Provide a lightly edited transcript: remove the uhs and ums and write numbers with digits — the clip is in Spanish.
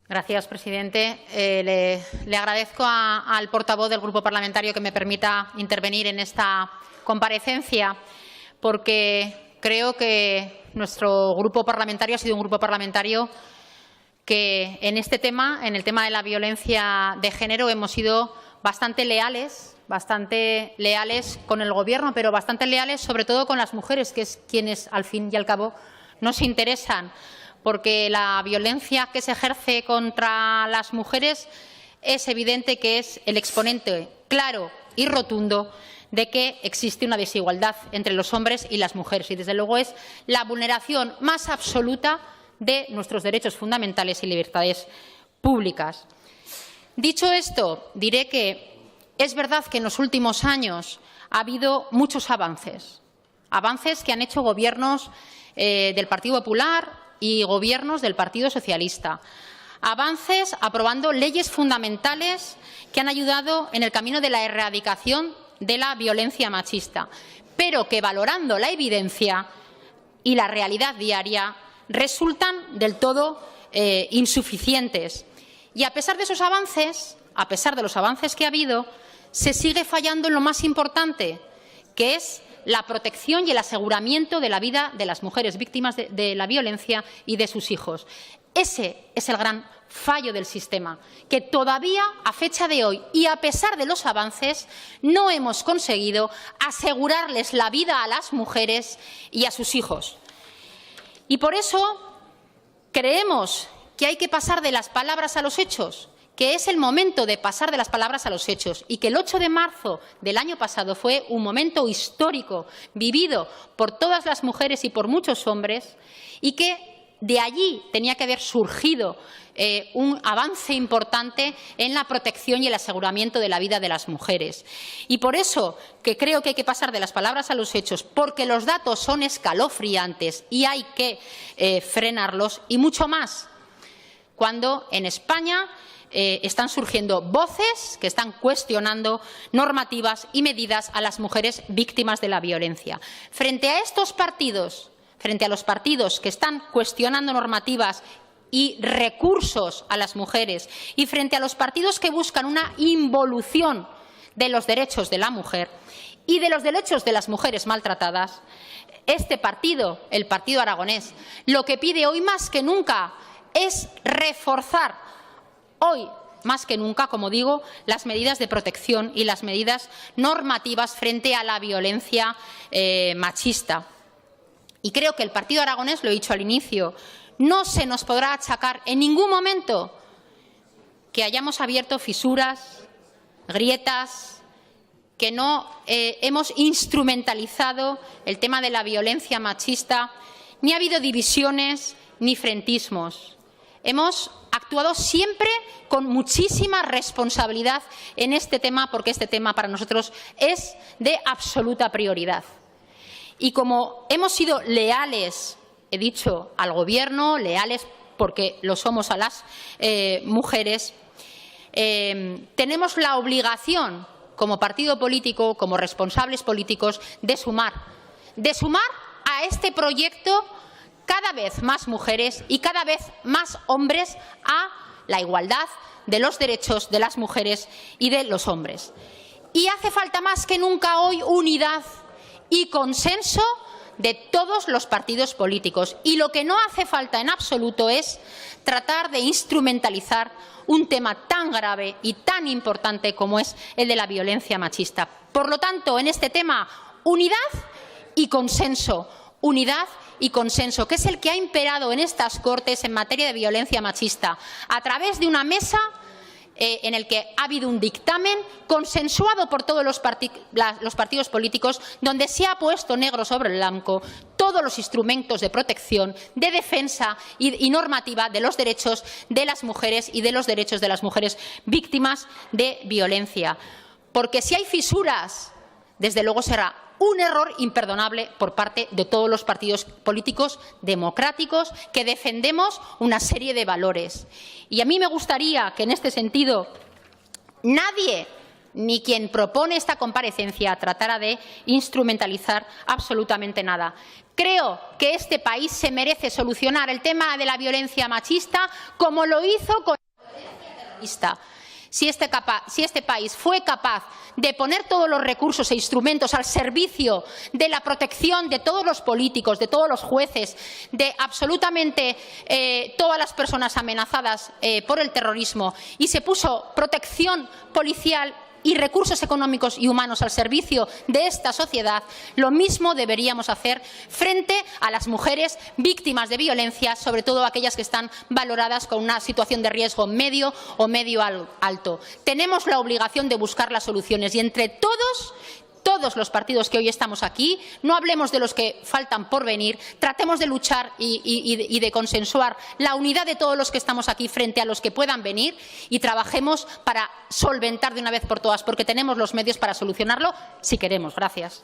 Gracias, presidente. Le agradezco al portavoz del Grupo Parlamentario que me permita intervenir en esta comparecencia, porque creo que nuestro Grupo Parlamentario ha sido un Grupo Parlamentario que en este tema, en el tema de la violencia de género, hemos sido bastante leales con el Gobierno, pero bastante leales sobre todo con las mujeres, que es quienes, al fin y al cabo, nos interesan, porque la violencia que se ejerce contra las mujeres es evidente que es el exponente claro y rotundo de que existe una desigualdad entre los hombres y las mujeres, y desde luego es la vulneración más absoluta de nuestros derechos fundamentales y libertades públicas. Dicho esto, diré que es verdad que en los últimos años ha habido muchos avances que han hecho gobiernos del Partido Popular y gobiernos del Partido Socialista. Avances aprobando leyes fundamentales que han ayudado en el camino de la erradicación de la violencia machista, pero que, valorando la evidencia y la realidad diaria, resultan del todo insuficientes. Y a pesar de esos avances, a pesar de los avances que ha habido, se sigue fallando en lo más importante, que es la protección y el aseguramiento de la vida de las mujeres víctimas de la violencia y de sus hijos. Ese es el gran fallo del sistema, que todavía, a fecha de hoy y a pesar de los avances, no hemos conseguido asegurarles la vida a las mujeres y a sus hijos. Y por eso creemos que hay que pasar de las palabras a los hechos, que es el momento de pasar de las palabras a los hechos, y que el 8 de marzo del año pasado fue un momento histórico vivido por todas las mujeres y por muchos hombres, y que de allí tenía que haber surgido un avance importante en la protección y el aseguramiento de la vida de las mujeres. Y por eso que creo que hay que pasar de las palabras a los hechos, porque los datos son escalofriantes y hay que frenarlos, y mucho más cuando en España están surgiendo voces que están cuestionando normativas y medidas a las mujeres víctimas de la violencia. Frente a estos partidos, frente a los partidos que están cuestionando normativas y recursos a las mujeres, y frente a los partidos que buscan una involución de los derechos de la mujer y de los derechos de las mujeres maltratadas, este partido, el Partido Aragonés, lo que pide hoy más que nunca es reforzar hoy, más que nunca, como digo, las medidas de protección y las medidas normativas frente a la violencia machista. Y creo que el Partido Aragonés, lo he dicho al inicio, no se nos podrá achacar en ningún momento que hayamos abierto fisuras, grietas, que no hemos instrumentalizado el tema de la violencia machista, ni ha habido divisiones ni frentismos. Hemos actuado siempre con muchísima responsabilidad en este tema, porque este tema para nosotros es de absoluta prioridad. Y como hemos sido leales, he dicho, al Gobierno, leales porque lo somos a las mujeres, tenemos la obligación, como partido político, como responsables políticos, de sumar a este proyecto cada vez más mujeres y cada vez más hombres a la igualdad de los derechos de las mujeres y de los hombres. Y hace falta más que nunca hoy unidad y consenso de todos los partidos políticos. Y lo que no hace falta en absoluto es tratar de instrumentalizar un tema tan grave y tan importante como es el de la violencia machista. Por lo tanto, en este tema, unidad y consenso. Unidad y consenso, que es el que ha imperado en estas Cortes en materia de violencia machista, a través de una mesa en el que ha habido un dictamen consensuado por todos los partidos políticos, donde se ha puesto negro sobre blanco todos los instrumentos de protección, de defensa y normativa de los derechos de las mujeres y de los derechos de las mujeres víctimas de violencia. Porque si hay fisuras, desde luego será un error imperdonable por parte de todos los partidos políticos democráticos que defendemos una serie de valores. Y a mí me gustaría que, en este sentido, nadie, ni quien propone esta comparecencia, tratara de instrumentalizar absolutamente nada. Creo que este país se merece solucionar el tema de la violencia machista como lo hizo con Si este país fue capaz de poner todos los recursos e instrumentos al servicio de la protección de todos los políticos, de todos los jueces, de absolutamente todas las personas amenazadas por el terrorismo, y se puso protección policial y recursos económicos y humanos al servicio de esta sociedad, lo mismo deberíamos hacer frente a las mujeres víctimas de violencia, sobre todo aquellas que están valoradas con una situación de riesgo medio o medio alto. Tenemos la obligación de buscar las soluciones y entre todos los partidos que hoy estamos aquí, no hablemos de los que faltan por venir, tratemos de luchar y de consensuar la unidad de todos los que estamos aquí frente a los que puedan venir y trabajemos para solventar de una vez por todas, porque tenemos los medios para solucionarlo si queremos. Gracias.